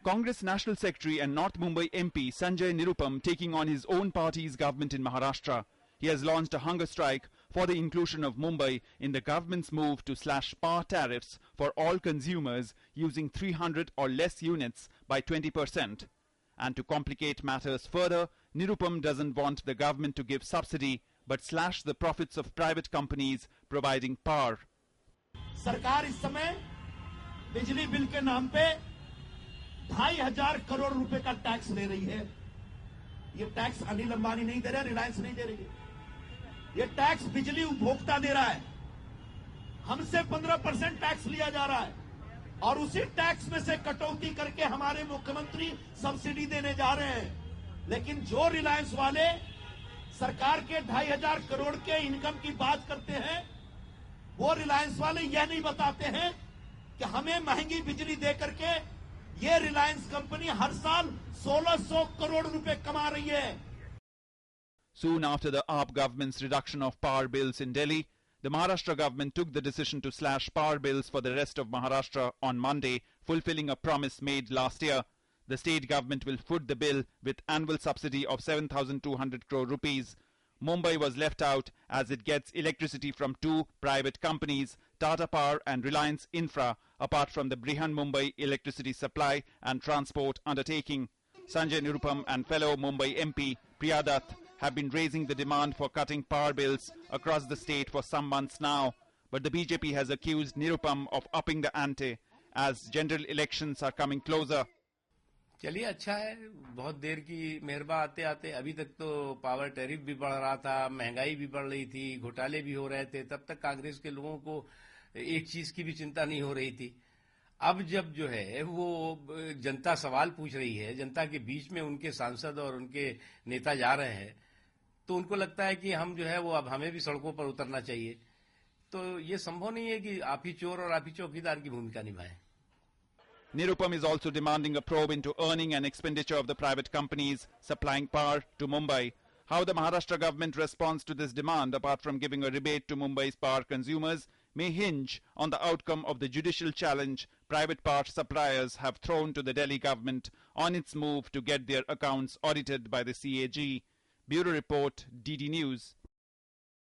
Congress National Secretary and North Mumbai MP Sanjay Nirupam taking on his own party's government in Maharashtra. He has launched a hunger strike for the inclusion of Mumbai in the government's move to slash power tariffs for all consumers using 300 or less units by 20%. And to complicate matters further, Nirupam doesn't want the government to give subsidy but slash the profits of private companies providing power. सरकार इस समय बिजली bill के नाम पे 2,500 करोड़ रुपए का tax ले रही है। ये टैक्स अनिल अंबानी नहीं दे रहा, रिलायंस नहीं दे रही है, ये टैक्स बिजली उपभोक्ता दे रहा है। हमसे 15% टैक्स लिया जा रहा है और उसी टैक्स में से कटौती करके हमारे मुख्यमंत्री सब्सिडी देने जा रहे हैं। लेकिन जो रिलायंस वाले सरकार के 2,500 करोड़ के इनकम की बात करते हैं, वो रिलायंस वाले यह नहीं बताते हैं कि हमें महंगी बिजली दे करके ये रिलायंस कंपनी हर साल 1,600 करोड़ रुपए कमा रही है। Soon after the AAP government's reduction of power bills in Delhi, the Maharashtra government took the decision to slash power bills for the rest of Maharashtra on Monday, fulfilling a promise made last year. The state government will foot the bill with annual subsidy of 7,200 crore rupees. Mumbai was left out as it gets electricity from two private companies, Tata Power and Reliance Infra, apart from the Brihan Mumbai electricity supply and transport undertaking. Sanjay Nirupam and fellow Mumbai MP Priya Dutt have been raising the demand for cutting power bills across the state for some months now. But the BJP has accused Nirupam of upping the ante as general elections are coming closer. चलिए अच्छा है, बहुत देर की मेहरबा आते आते अभी तक तो पावर टैरिफ भी बढ़ रहा था, महंगाई भी बढ़ रही थी, घोटाले भी हो रहे थे, तब तक कांग्रेस के लोगों को एक चीज की भी चिंता नहीं हो रही थी। अब जब जो है वो जनता सवाल पूछ रही है, जनता के बीच में उनके सांसद और उनके नेता जा रहे हैं, तो उनको लगता है कि हम जो है वो अब हमें भी सड़कों पर उतरना चाहिए। तो ये संभव नहीं है कि आप ही चोर और आप ही चौकीदार की भूमिका निभाएं। Nirupam is also demanding a probe into earning and expenditure of the private companies supplying power to Mumbai. How the Maharashtra government responds to this demand, apart from giving a rebate to Mumbai's power consumers, may hinge on the outcome of the judicial challenge private power suppliers have thrown to the Delhi government on its move to get their accounts audited by the CAG. Bureau Report, DD News.